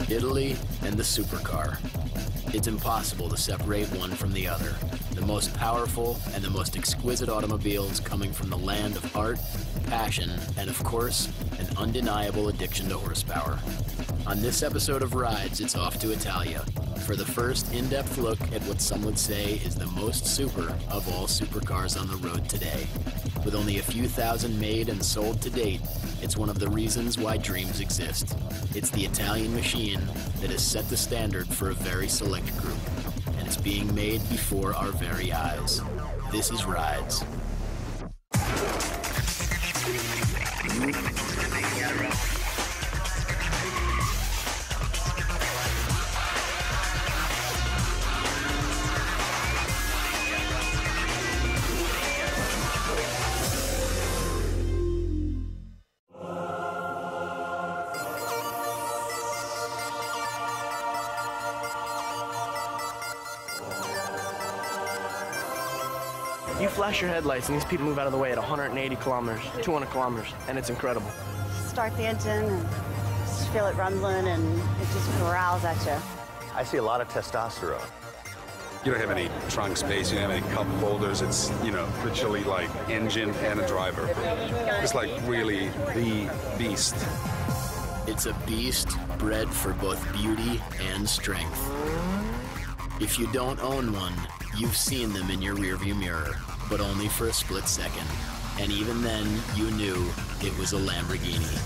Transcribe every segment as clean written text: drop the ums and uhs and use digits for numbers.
Italy and the supercar. It's impossible to separate one from the other. The most powerful and the most exquisite automobiles coming from the land of art, passion, and of course, an undeniable addiction to horsepower. On this episode of Rides, it's off to Italia for the first in-depth look at what some would say is the most super of all supercars on the road today. With only a few thousand made and sold to date, it's one of the reasons why dreams exist. It's the Italian machine that has set the standard for a very select group, and it's being made before our very eyes. This is Rides. You flash your headlights and these people move out of the way at 180 kilometers, 200 kilometers, and it's incredible. Start the engine and just feel it rumbling and it just growls at you. I see a lot of testosterone. You don't have any trunk space, you don't have any cup holders. It's, literally like engine and a driver. It's like really the beast. It's a beast bred for both beauty and strength. If you don't own one, you've seen them in your rearview mirror, but only for a split second. And even then, you knew it was a Lamborghini.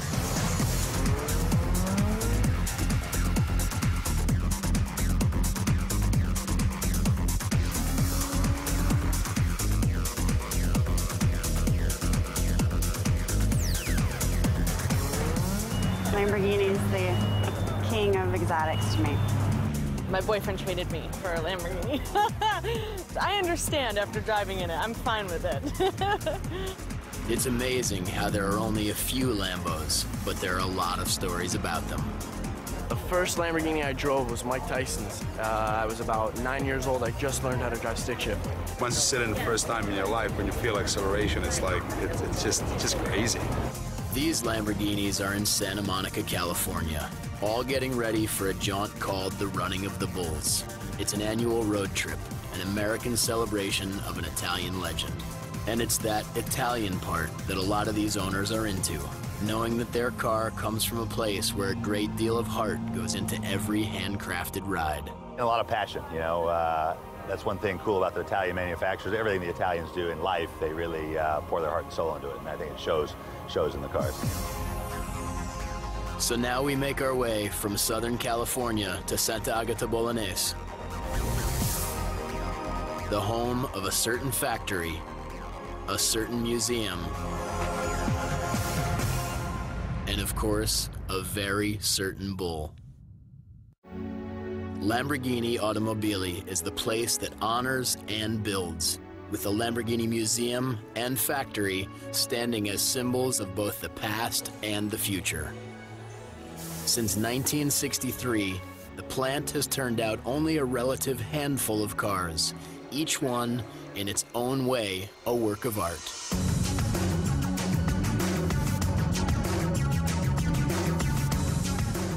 Lamborghini is the king of exotics to me. My boyfriend traded me for a Lamborghini. I understand after driving in it. I'm fine with it. It's amazing how there are only a few Lambos, but there are a lot of stories about them. The first Lamborghini I drove was Mike Tyson's. I was about 9 years old. I just learned how to drive stick shift. Once you sit in the first time in your life, when you feel acceleration, it's like, it's just crazy. These Lamborghinis are in Santa Monica, California, all getting ready for a jaunt called the Running of the Bulls. It's an annual road trip, an American celebration of an Italian legend. And it's that Italian part that a lot of these owners are into, knowing that their car comes from a place where a great deal of heart goes into every handcrafted ride. And a lot of passion, That's one thing cool about the Italian manufacturers. Everything the Italians do in life, they really pour their heart and soul into it, and I think it shows in the cars. So now we make our way from Southern California to Santa Agata Bolognese, the home of a certain factory, a certain museum, and of course, a very certain bull. Lamborghini Automobili is the place that honors and builds, with the Lamborghini Museum and factory standing as symbols of both the past and the future. Since 1963, the plant has turned out only a relative handful of cars, each one, in its own way, a work of art.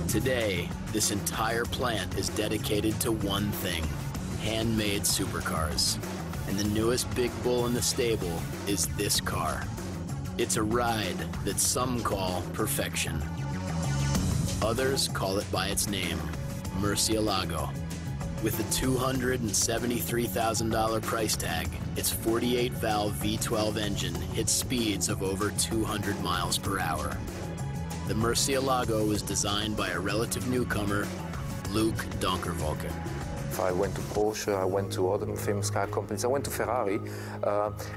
Today, this entire plant is dedicated to one thing: handmade supercars. And the newest big bull in the stable is this car. It's a ride that some call perfection. Others call it by its name, Murcielago. With a $273,000 price tag, its 48-valve V12 engine hits speeds of over 200 miles per hour. The Murcielago was designed by a relative newcomer, Luke Donkerwolke. I went to Porsche, I went to other famous car companies, I went to Ferrari,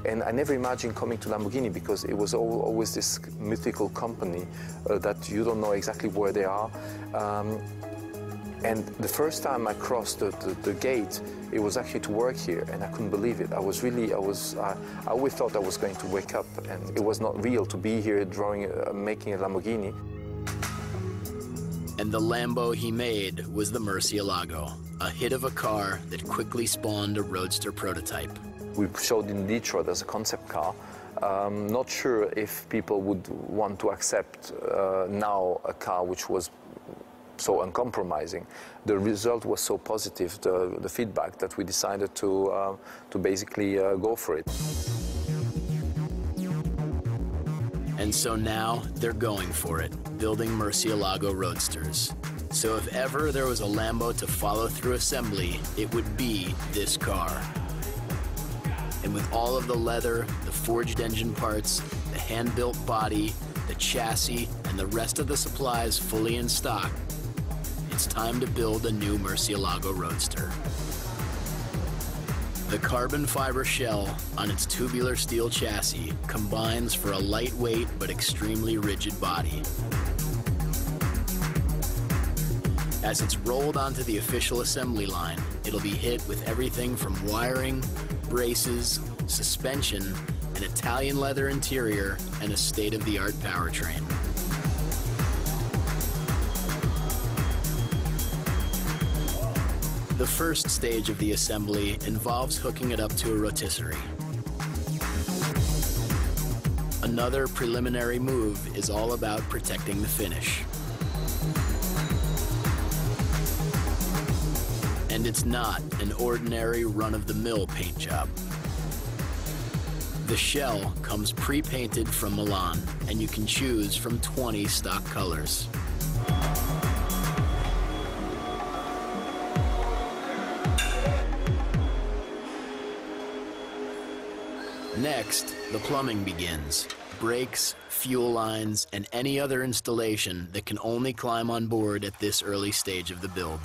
and I never imagined coming to Lamborghini because it was always this mythical company that you don't know exactly where they are. And the first time I crossed the gate, it was actually to work here, and I couldn't believe it. I always thought I was going to wake up, and it was not real to be here making a Lamborghini. And the Lambo he made was the Murcielago, a hit of a car that quickly spawned a roadster prototype. We showed in Detroit as a concept car. Not sure if people would want to accept now a car which was so uncompromising. The result was so positive, the feedback, that we decided to basically go for it. And so now they're going for it, building Murcielago Roadsters. So if ever there was a Lambo to follow through assembly, it would be this car. And with all of the leather, the forged engine parts, the hand-built body, the chassis, and the rest of the supplies fully in stock, it's time to build a new Murcielago Roadster. The carbon fiber shell on its tubular steel chassis combines for a lightweight but extremely rigid body. As it's rolled onto the official assembly line, it'll be hit with everything from wiring, braces, suspension, an Italian leather interior, and a state-of-the-art powertrain. The first stage of the assembly involves hooking it up to a rotisserie. Another preliminary move is all about protecting the finish. And it's not an ordinary run-of-the-mill paint job. The shell comes pre-painted from Milan, and you can choose from 20 stock colors. Next, the plumbing begins. Brakes, fuel lines, and any other installation that can only climb on board at this early stage of the build.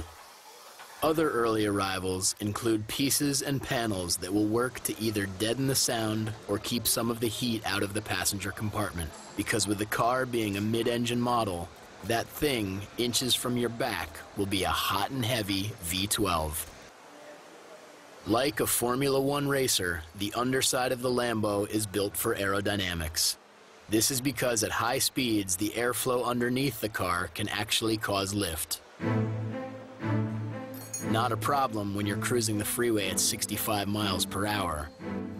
Other early arrivals include pieces and panels that will work to either deaden the sound or keep some of the heat out of the passenger compartment. Because with the car being a mid-engine model, that thing inches from your back will be a hot and heavy V12. Like a Formula One racer, the underside of the Lambo is built for aerodynamics. This is because at high speeds, the airflow underneath the car can actually cause lift. Not a problem when you're cruising the freeway at 65 miles per hour,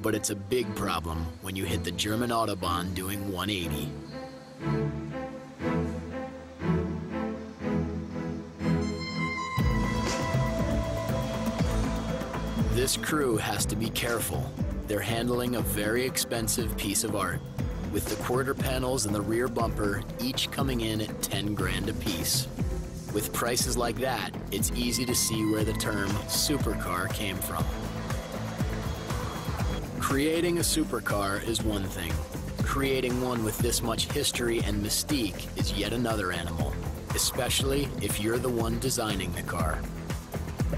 but it's a big problem when you hit the German Autobahn doing 180. This crew has to be careful. They're handling a very expensive piece of art, with the quarter panels and the rear bumper each coming in at 10 grand a piece. With prices like that, it's easy to see where the term supercar came from. Creating a supercar is one thing. Creating one with this much history and mystique is yet another animal, especially if you're the one designing the car.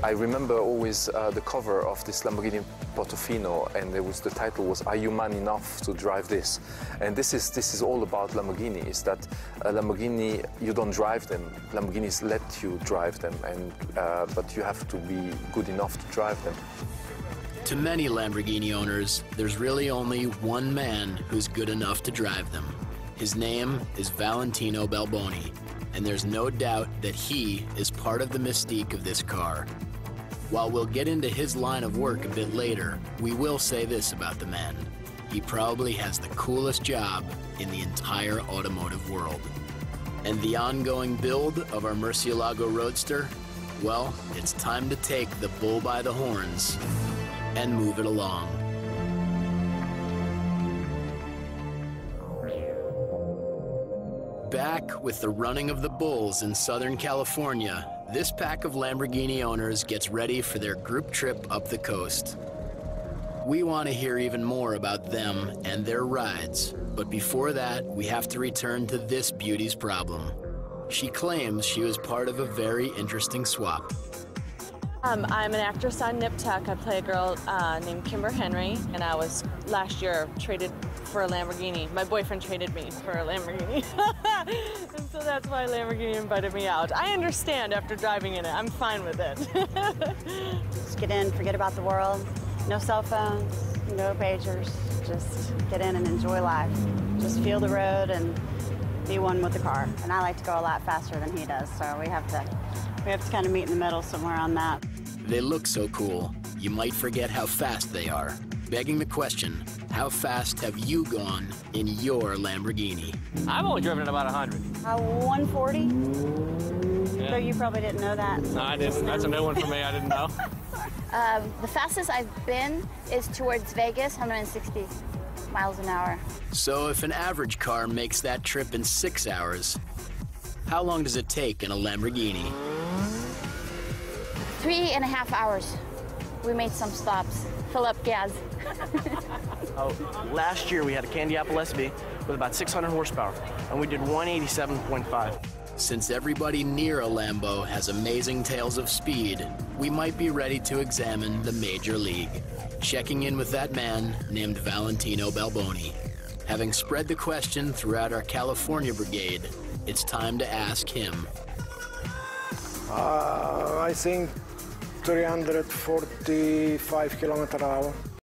I remember always the cover of this Lamborghini Portofino, and the title was "Are you man enough to drive this?" And this is all about Lamborghini. Is that Lamborghini, you don't drive them. Lamborghinis let you drive them, and but you have to be good enough to drive them. To many Lamborghini owners, there's really only one man who's good enough to drive them. His name is Valentino Balboni, and there's no doubt that he is part of the mystique of this car. While we'll get into his line of work a bit later, we will say this about the man. He probably has the coolest job in the entire automotive world. And the ongoing build of our Murcielago Roadster, well, it's time to take the bull by the horns and move it along. Back with the running of the bulls in Southern California, this pack of Lamborghini owners gets ready for their group trip up the coast. We want to hear even more about them and their rides, but before that, we have to return to this beauty's problem. She claims she was part of a very interesting swap. I'm an actress on Nip Tuck. I play a girl named Kimber Henry, and I was last year traded for a Lamborghini. My boyfriend traded me for a Lamborghini. And so that's why Lamborghini invited me out. I understand after driving in it. I'm fine with it. Just get in, forget about the world. No cell phones, no pagers. Just get in and enjoy life. Just feel the road and be one with the car. And I like to go a lot faster than he does, so we have to kind of meet in the middle somewhere on that. They look so cool, you might forget how fast they are. Begging the question, how fast have you gone in your Lamborghini? I've only driven it about 100. 140? Yeah, So you probably didn't know that. No, I didn't. That's a new one for me. I didn't know. The fastest I've been is towards Vegas, 160 miles an hour. So if an average car makes that trip in 6 hours, how long does it take in a Lamborghini? 3.5 hours. We made some stops, fill up gas. Last year we had a Candy Apple SV with about 600 horsepower, and we did 187.5. Since everybody near a Lambo has amazing tales of speed, we might be ready to examine the Major League. Checking in with that man named Valentino Balboni. Having spread the question throughout our California brigade, it's time to ask him. I think 345 km/h.